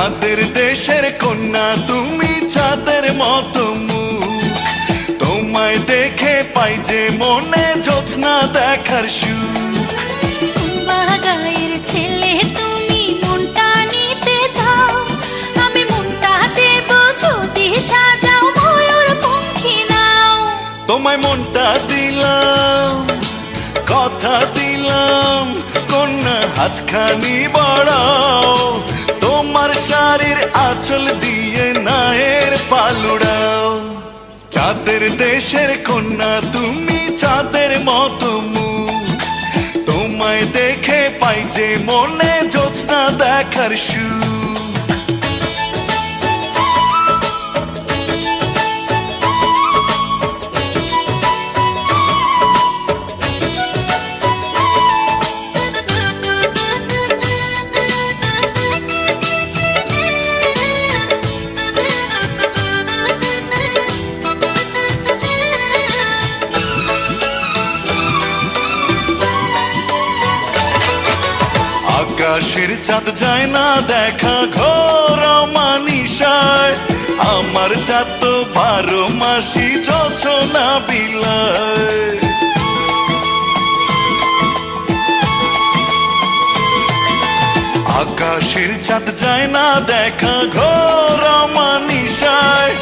চাঁদের দেশের কন্যা তুমি, চাঁদের মতো মুখ। তোমায় দেখে পাই যে মনে জ্যোৎস্না দেখার সুখ। গায়ের ছেলে তুমি, মনটা নিতে যাও, আমি মনটা দেব যদি সাজাও ময়ূর পঙ্খী নাও। তোমায় মনটা দিলাম, কথা দিলাম, কন্যা হাতখানি বাড়াও। তোমার শাড়ির আঁচল দিয়ে নায়ের পালুড়াও। চাঁদের দেশের কন্যা তুমি, চাঁদের মতো মুখ। তোমায় দেখে পাই যে মনে জ্যোৎস্না দেখার সুখ। আকাশের চাঁদ যায় না দেখা ঘোর মানিসায়। আমার চাঁদ তো 12 মাসি জোছনা বিলায়। আকাশের চাঁদ যায় না দেখা ঘোর মানিসায়।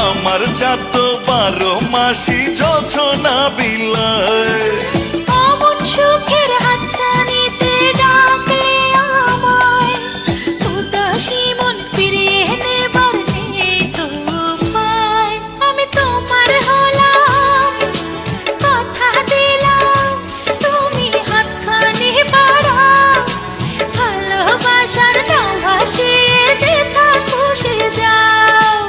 আমার চাঁদ তো 12 মাসি জোছনা বিলায়। অমন সুখের হাতছানিতে ডাকলে আমায়, উদাসী মন ফিরিয়ে নেবার নেই তো উপায়। আমি তোমার হলাম, কথা দিলাম, তুমি হাতখানি বাড়াও। ভালোবাসার নাও ভাসিয়ে যেথা খুশি যাও।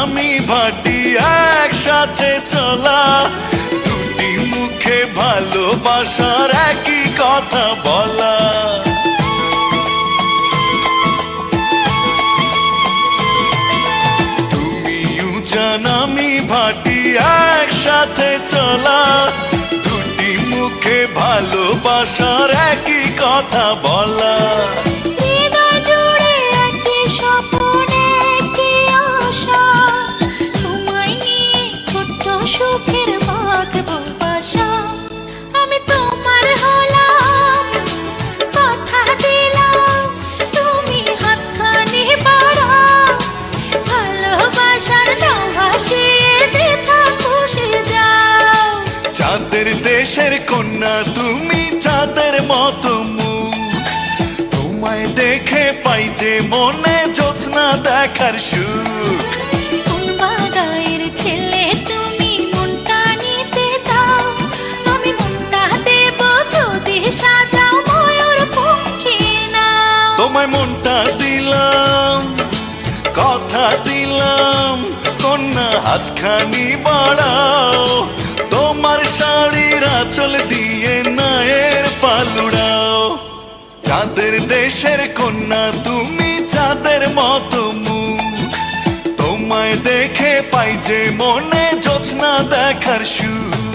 আমি ভাটি একসাথে চলা, দুটি মুখে ভালোবাসার একই কথা বলা। তুমিও জান আমি ভাটি একসাথে চলা, দুটি মুখে ভালোবাসার একই কথা বলা। সুখের বাঁধব বাসা, আমি তোমার হলাম, কথা দিলাম, তুমি হাতখানি বাড়াও। ভালোবাসার নাও ভাসিয়ে যেথা খুশি যাও। চাঁদের দেশের কন্যা তুমি, চাঁদের মতো মুখ। তোমায় দেখে পাই যে মনে জ্যোৎস্না দেখার সুখ। গায়ের ছেলে তুমি, মনটা নিতে যাও, আমি মনটা দেব যদি সাজাও ময়ূর পঙ্খী নাও। তোমায় মনটা দিলাম, কথা দিলাম, কন্যা হাতখানি বাড়াও। তোমার শাড়ির আঁচল দিয়ে নায়ের পালুড়াও। চাঁদের দেশের কন্যা তুমি, চাঁদের মতো মুখ। তোমায় দেখে পাই যে মনে জ্যোৎস্না দেখার সুখ।